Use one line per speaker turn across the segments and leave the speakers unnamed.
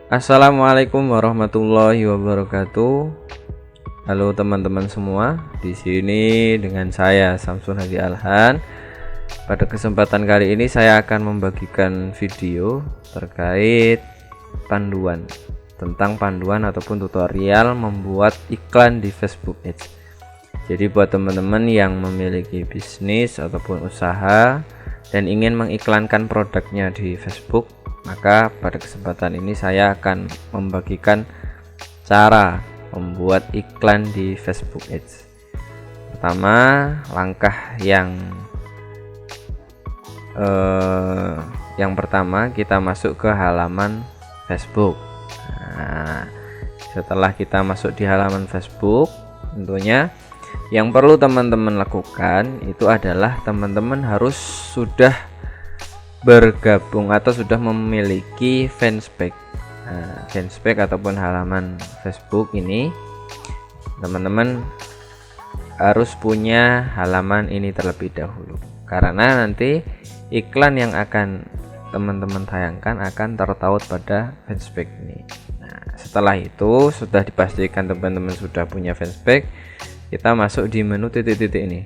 Assalamualaikum warahmatullahi wabarakatuh. Halo teman-teman semua, di sini dengan saya Samsun Hadi Alhan. Pada kesempatan kali ini saya akan membagikan video terkait tentang panduan ataupun tutorial membuat iklan di Facebook Ads. Jadi buat teman-teman yang memiliki bisnis ataupun usaha dan ingin mengiklankan produknya di Facebook, maka pada kesempatan ini saya akan membagikan cara membuat iklan di Facebook Ads. Pertama, langkah yang pertama kita masuk ke halaman Facebook. Nah, setelah kita masuk di halaman Facebook, tentunya yang perlu teman-teman lakukan itu adalah teman-teman harus sudah bergabung atau sudah memiliki fanspage. Fanspage ataupun halaman Facebook ini, teman-teman harus punya halaman ini terlebih dahulu, karena nanti iklan yang akan teman-teman tayangkan akan tertaut pada fanspage ini. Nah, setelah itu sudah dipastikan teman-teman sudah punya fanspage, kita masuk di menu titik-titik ini.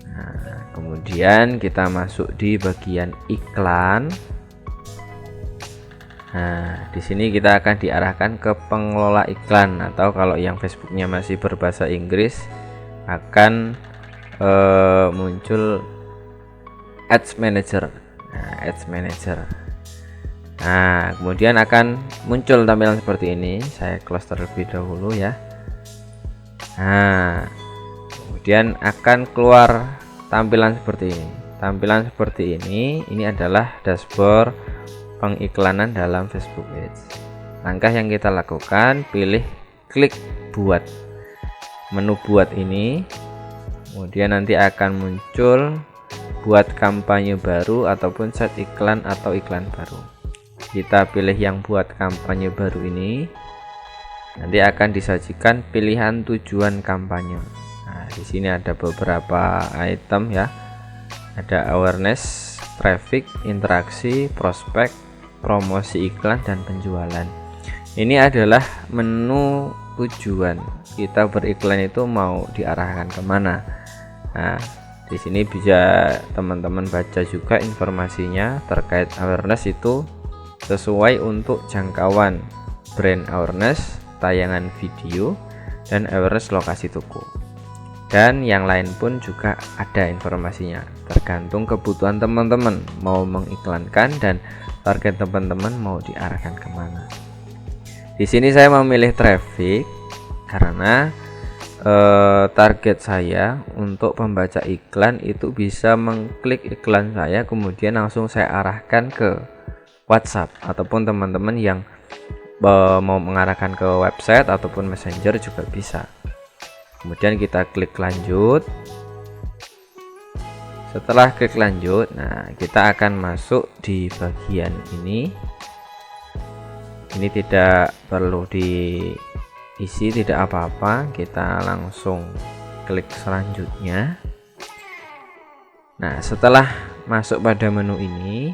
Nah, kemudian kita masuk di bagian iklan. Nah, di sini kita akan diarahkan ke pengelola iklan, atau kalau yang Facebooknya masih berbahasa Inggris akan muncul Ads Manager. Nah, Ads Manager. Nah, kemudian akan muncul tampilan seperti ini. Saya close terlebih dahulu ya. Nah, kemudian akan keluar tampilan seperti ini. Tampilan seperti ini adalah dashboard pengiklanan dalam Facebook Ads. Langkah yang kita lakukan, pilih klik buat, menu buat ini, kemudian nanti akan muncul buat kampanye baru ataupun set iklan atau iklan baru. Kita pilih yang buat kampanye baru ini, nanti akan disajikan pilihan tujuan kampanye. Nah, di sini ada beberapa item ya, ada awareness, traffic, interaksi, prospek, promosi iklan, dan penjualan. Ini adalah menu tujuan kita beriklan itu mau diarahkan kemana. Nah, di sini bisa teman-teman baca juga informasinya terkait awareness itu sesuai untuk jangkauan brand awareness, tayangan video, dan awareness lokasi toko. Dan yang lain pun juga ada informasinya, tergantung kebutuhan teman-teman mau mengiklankan dan target teman-teman mau diarahkan kemana. Di sini saya memilih traffic karena target saya untuk pembaca iklan itu bisa mengklik iklan saya, kemudian langsung saya arahkan ke WhatsApp, ataupun teman-teman yang mau mengarahkan ke website ataupun messenger juga bisa. Kemudian kita klik lanjut. Setelah klik lanjut, nah kita akan masuk di bagian ini. Ini tidak perlu diisi, tidak apa-apa, kita langsung klik selanjutnya. Nah, setelah masuk pada menu ini,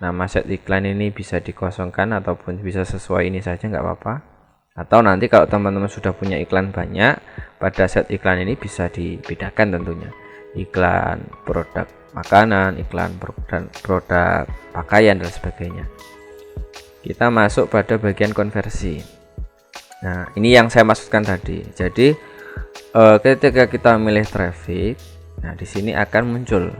nama set iklan ini bisa dikosongkan ataupun bisa sesuai ini saja, nggak apa-apa. Atau nanti kalau teman-teman sudah punya iklan banyak, pada set iklan ini bisa dibedakan tentunya. Iklan produk makanan, iklan produk pakaian, dan sebagainya. Kita masuk pada bagian konversi. Nah, ini yang saya maksudkan tadi. Jadi ketika kita memilih traffic, nah di sini akan muncul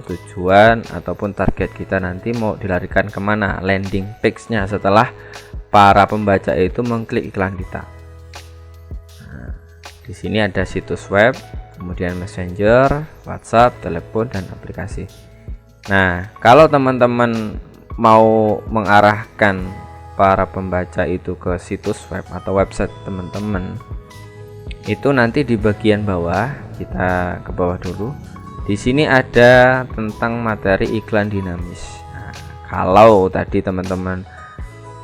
tujuan ataupun target kita nanti mau dilarikan kemana, landing page-nya setelah para pembaca itu mengklik iklan kita. Nah, di sini ada situs web, kemudian messenger, WhatsApp, telepon, dan aplikasi. Nah, kalau teman-teman mau mengarahkan para pembaca itu ke situs web atau website teman-teman, itu nanti di bagian bawah, kita ke bawah dulu. Di sini ada tentang materi iklan dinamis. Nah, kalau tadi teman-teman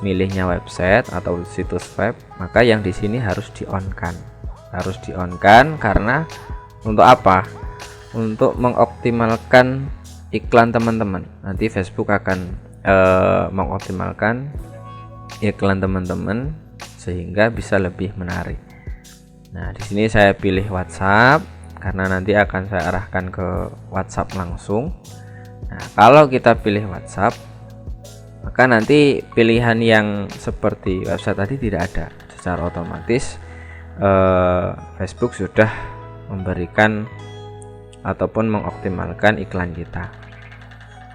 milihnya website atau situs web, maka yang di sini harus di-on-kan. Harus di-on-kan karena untuk apa? Untuk mengoptimalkan iklan teman-teman. Nanti Facebook akan mengoptimalkan iklan teman-teman sehingga bisa lebih menarik. Nah, di sini saya pilih WhatsApp karena nanti akan saya arahkan ke WhatsApp langsung. Nah, kalau kita pilih WhatsApp, maka nanti pilihan yang seperti website tadi tidak ada. Secara otomatis Facebook sudah memberikan ataupun mengoptimalkan iklan kita.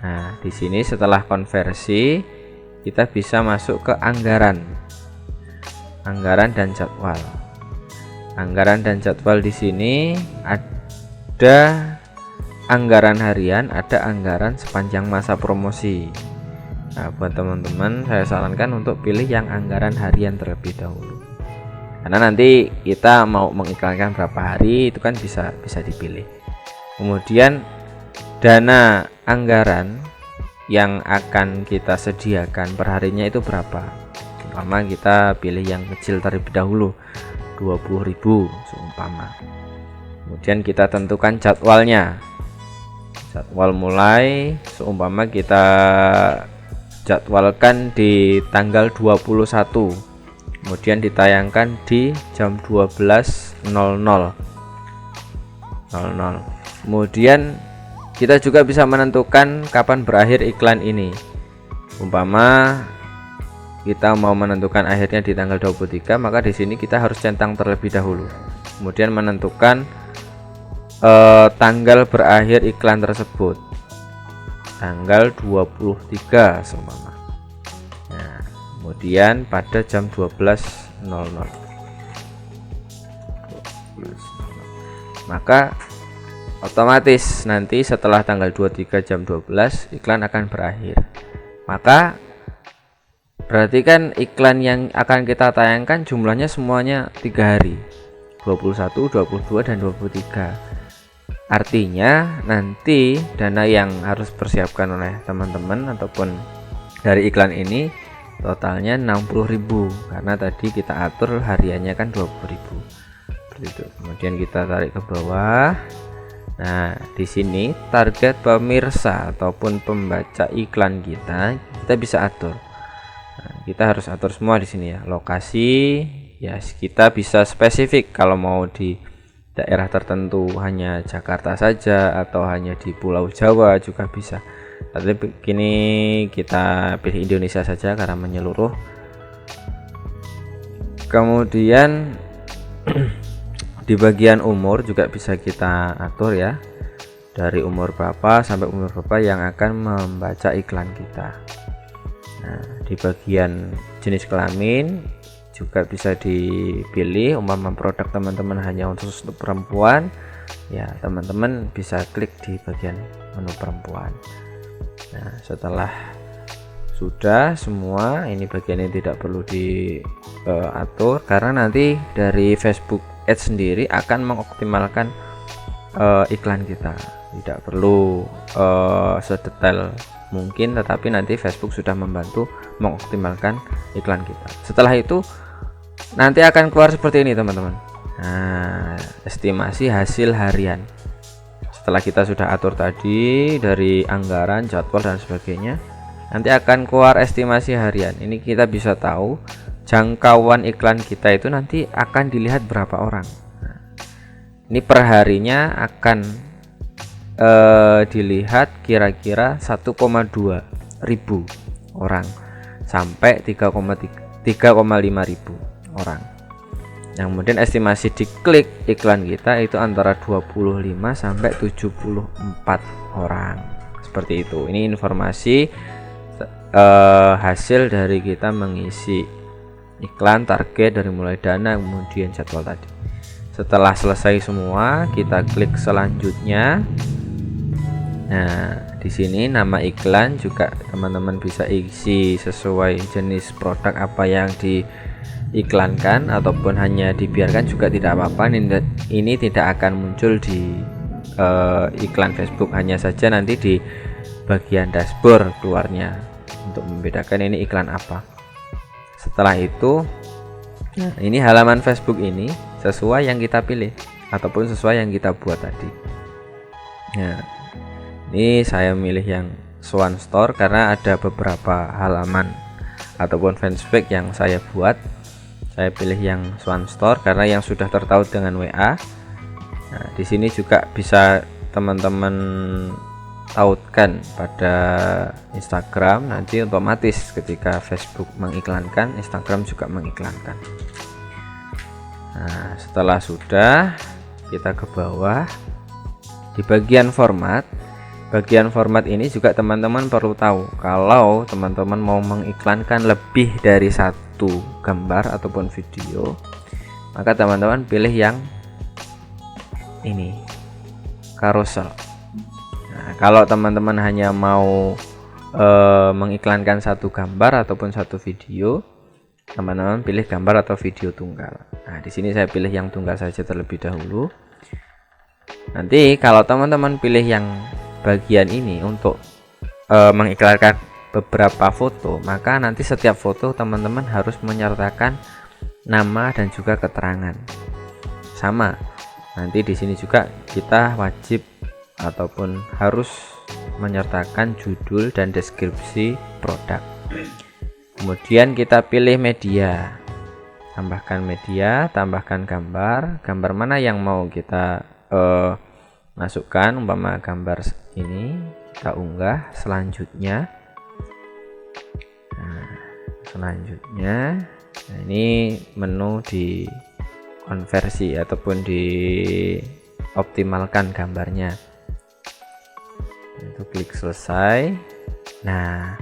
Nah, di sini setelah konversi kita bisa masuk ke anggaran dan jadwal. Anggaran dan jadwal di sini ada anggaran harian, ada anggaran sepanjang masa promosi. Nah, buat teman-teman saya sarankan untuk pilih yang anggaran harian terlebih dahulu. Karena nanti kita mau mengiklankan berapa hari itu kan bisa dipilih. Kemudian dana anggaran yang akan kita sediakan perharinya itu berapa. Umpama kita pilih yang kecil terlebih dahulu, 20.000 seumpama. Kemudian kita tentukan jadwalnya. Jadwal mulai seumpama kita jadwalkan di tanggal 21, kemudian ditayangkan di jam 12.00. Kemudian kita juga bisa menentukan kapan berakhir iklan ini. Umpama kita mau menentukan akhirnya di tanggal 23, maka di sini kita harus centang terlebih dahulu. Kemudian menentukan tanggal berakhir iklan tersebut, tanggal 23 seumpama. Nah, kemudian pada jam 12.00. Maka otomatis nanti setelah tanggal 23 jam 12 iklan akan berakhir. Maka berarti kan iklan yang akan kita tayangkan jumlahnya semuanya 3 hari, 21, 22, dan 23. Artinya nanti dana yang harus persiapkan oleh teman-teman ataupun dari iklan ini totalnya 60.000, karena tadi kita atur hariannya kan 20.000. Seperti itu. Kemudian kita tarik ke bawah. Nah, di sini target pemirsa ataupun pembaca iklan kita bisa atur. Nah, kita harus atur semua di sini ya. Lokasi ya kita bisa spesifik, kalau mau di daerah tertentu hanya Jakarta saja atau hanya di Pulau Jawa juga bisa. Tapi begini kita pilih Indonesia saja karena menyeluruh. Kemudian di bagian umur juga bisa kita atur ya, dari umur berapa sampai umur berapa yang akan membaca iklan kita. Nah, di bagian jenis kelamin juga bisa dipilih. Umpama produk teman-teman hanya khusus untuk perempuan, ya teman-teman bisa klik di bagian menu perempuan. Nah, setelah sudah semua ini bagian yang tidak perlu diatur, karena nanti dari Facebook Ads sendiri akan mengoptimalkan iklan kita. Tidak perlu sedetail mungkin, tetapi nanti Facebook sudah membantu mengoptimalkan iklan kita. Setelah itu nanti akan keluar seperti ini teman-teman. Nah, estimasi hasil harian. Setelah kita sudah atur tadi dari anggaran, jadwal dan sebagainya, nanti akan keluar estimasi harian. Ini kita bisa tahu jangkauan iklan kita itu nanti akan dilihat berapa orang. Nah, ini perharinya akan dilihat kira-kira 1,2 ribu orang sampai 3,5 ribu orang. Yang kemudian estimasi diklik iklan kita itu antara 25 sampai 74 orang. Seperti itu. Ini informasi hasil dari kita mengisi iklan, target dari mulai dana kemudian jadwal tadi. Setelah selesai semua, kita klik selanjutnya. Nah, di sini nama iklan juga teman-teman bisa isi sesuai jenis produk apa yang diiklankan, ataupun hanya dibiarkan juga tidak apa-apa. Ini tidak akan muncul di iklan Facebook, hanya saja nanti di bagian dashboard keluarnya untuk membedakan ini iklan apa. Setelah itu, ini halaman Facebook ini sesuai yang kita pilih ataupun sesuai yang kita buat tadi. Nah, ini saya milih yang Swan Store karena ada beberapa halaman ataupun fanspage yang saya buat. Saya pilih yang Swan Store karena yang sudah tertaut dengan WA. Nah, di sini juga bisa teman-teman tautkan pada Instagram, nanti otomatis ketika Facebook mengiklankan, Instagram juga mengiklankan. Nah, setelah sudah, kita ke bawah di bagian format. Bagian format ini juga teman-teman perlu tahu, kalau teman-teman mau mengiklankan lebih dari satu gambar ataupun video, maka teman-teman pilih yang ini, carousel. Nah, kalau teman-teman hanya mau mengiklankan satu gambar ataupun satu video, teman-teman pilih gambar atau video tunggal. Nah, di sini saya pilih yang tunggal saja terlebih dahulu. Nanti kalau teman-teman pilih yang bagian ini untuk mengiklankan beberapa foto, maka nanti setiap foto teman-teman harus menyertakan nama dan juga keterangan. Sama, nanti di sini juga kita wajib ataupun harus menyertakan judul dan deskripsi produk. Kemudian kita pilih media, tambahkan media, tambahkan gambar. Gambar mana yang mau kita masukkan, umpama gambar ini kita unggah. Selanjutnya nah ini menu di konversi ataupun di optimalkan gambarnya, itu klik selesai. Nah,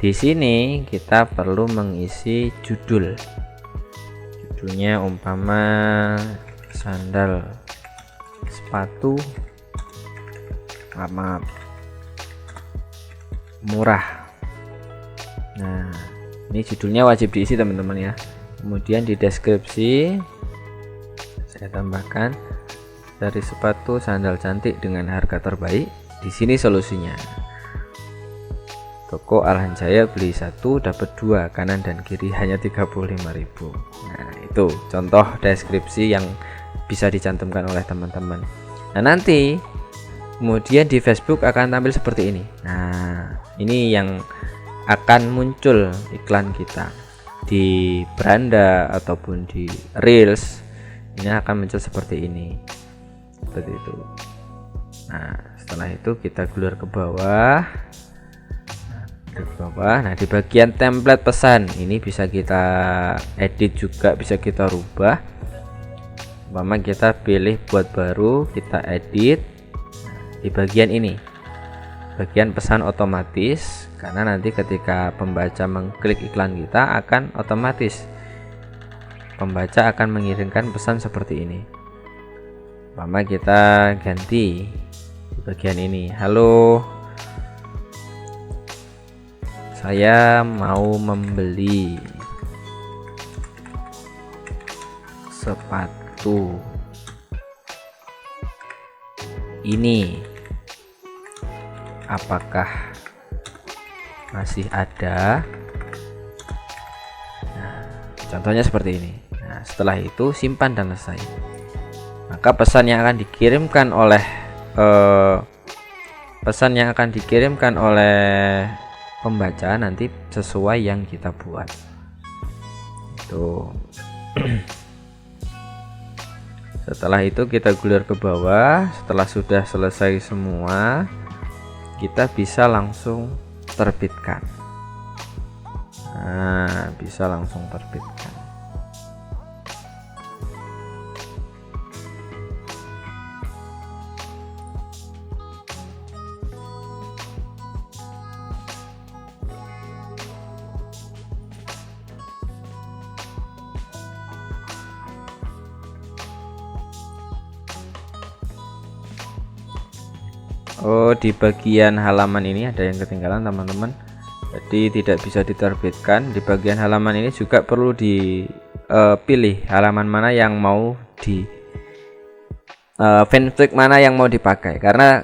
di sini kita perlu mengisi judulnya, umpama sandal sepatu murah. Nah, ini judulnya wajib diisi teman-teman ya. Kemudian di deskripsi saya tambahkan dari sepatu sandal cantik dengan harga terbaik. Di sini solusinya, toko Alhan Jaya beli 1 dapat 2 kanan dan kiri hanya 35.000. Nah, itu contoh deskripsi yang bisa dicantumkan oleh teman-teman. Nah, nanti kemudian di Facebook akan tampil seperti ini. Nah, ini yang akan muncul iklan kita di beranda ataupun di reels. Ini akan muncul seperti ini, seperti itu. Nah, setelah itu kita keluar ke bawah. Nah, di bagian template pesan ini bisa kita edit juga, bisa kita rubah. Umpama kita pilih buat baru, kita edit. Di bagian ini, bagian pesan otomatis, karena nanti ketika pembaca mengklik iklan kita akan otomatis pembaca akan mengirimkan pesan seperti ini. Umpama kita ganti di bagian ini, halo, saya mau membeli sepatu ini, apakah masih ada? Nah, contohnya seperti ini. Nah, setelah itu simpan dan selesai. Maka pesan yang akan dikirimkan oleh pembaca nanti sesuai yang kita buat. Itu. Setelah itu kita gelar ke bawah. Setelah sudah selesai semua, kita bisa langsung terbitkan. Nah, bisa langsung terbitkan. Oh, di bagian halaman ini ada yang ketinggalan teman-teman, jadi tidak bisa diterbitkan. Di bagian halaman ini juga perlu dipilih halaman mana yang mau di fanspage mana yang mau dipakai, karena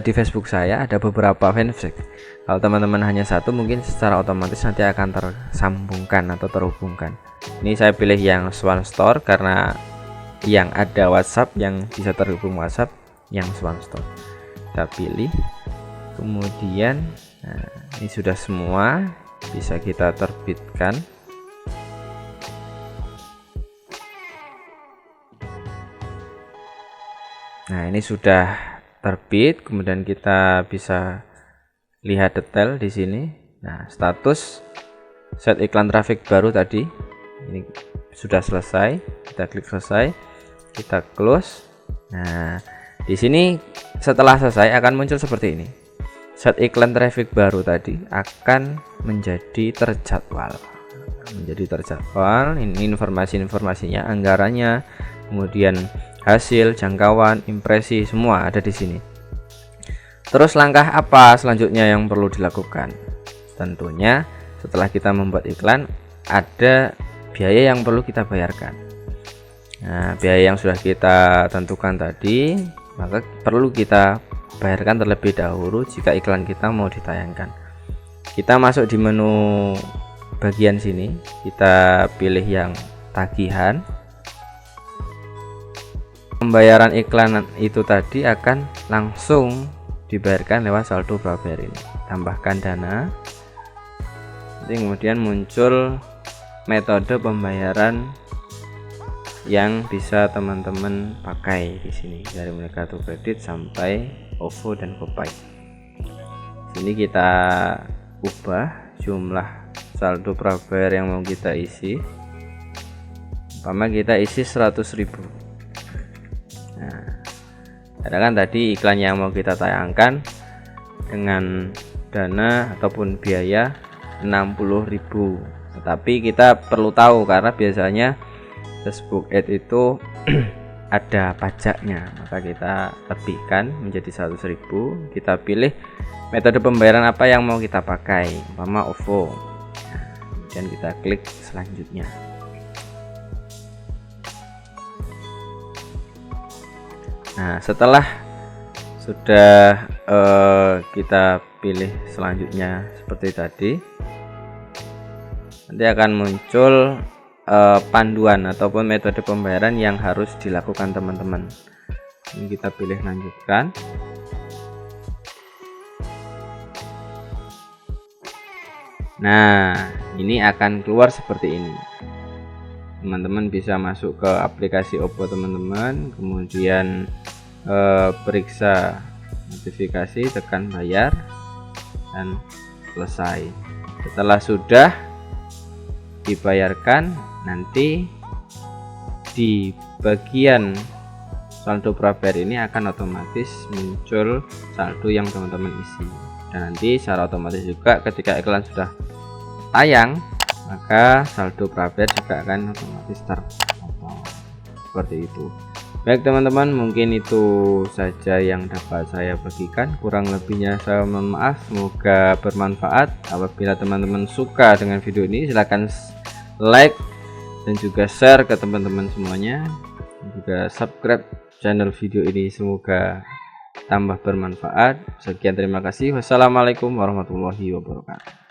di Facebook saya ada beberapa fanspage. Kalau teman-teman hanya satu, mungkin secara otomatis nanti akan tersambungkan atau terhubungkan. Ini saya pilih yang Swan Store karena yang ada WhatsApp, yang bisa terhubung WhatsApp, yang Swan Store. Kita pilih, kemudian Nah, ini sudah semua, bisa kita terbitkan. Nah, ini sudah terbit, kemudian kita bisa lihat detail di sini. Nah, status set iklan traffic baru tadi ini sudah selesai. Kita klik selesai, kita close. Nah, di sini setelah selesai akan muncul seperti ini. Set iklan traffic baru tadi akan menjadi terjadwal. Ini informasinya, anggarannya, kemudian hasil, jangkauan, impresi, semua ada di sini. Terus langkah apa selanjutnya yang perlu dilakukan? Tentunya setelah kita membuat iklan ada biaya yang perlu kita bayarkan. Nah, biaya yang sudah kita tentukan tadi, maka perlu kita bayarkan terlebih dahulu jika iklan kita mau ditayangkan. Kita masuk di menu bagian sini, kita pilih yang tagihan. Pembayaran iklan itu tadi akan langsung dibayarkan lewat saldo prabayar ini. Tambahkan dana. Nanti kemudian muncul metode pembayaran yang bisa teman-teman pakai di sini, dari mulai kartu kredit sampai OVO dan GoPay. Sini kita ubah jumlah saldo prabayar yang mau kita isi. Umpama kita isi 100.000. Nah, katakan tadi iklan yang mau kita tayangkan dengan dana ataupun biaya 60.000. Tetapi kita perlu tahu karena biasanya Facebook Ads itu ada pajaknya, maka kita lebihkan menjadi 100.000. Kita pilih metode pembayaran apa yang mau kita pakai, umpama OVO. Nah, kemudian kita klik selanjutnya. Nah, setelah sudah kita pilih selanjutnya seperti tadi, nanti akan muncul panduan ataupun metode pembayaran yang harus dilakukan teman-teman. Ini kita pilih lanjutkan. Nah, ini akan keluar seperti ini. Teman-teman bisa masuk ke aplikasi OVO teman-teman, kemudian periksa notifikasi, tekan bayar, dan selesai. Setelah sudah dibayarkan, nanti di bagian saldo prabayar ini akan otomatis muncul saldo yang teman-teman isi, dan nanti secara otomatis juga ketika iklan sudah tayang, maka saldo prabayar juga akan otomatis terpotong seperti itu. Baik teman-teman, mungkin itu saja yang dapat saya bagikan. Kurang lebihnya saya mohon maaf. Semoga bermanfaat. Apabila teman-teman suka dengan video ini, silahkan like dan juga share ke teman-teman semuanya, dan juga subscribe channel video ini. Semoga tambah bermanfaat. Sekian, terima kasih. Wassalamualaikum warahmatullahi wabarakatuh.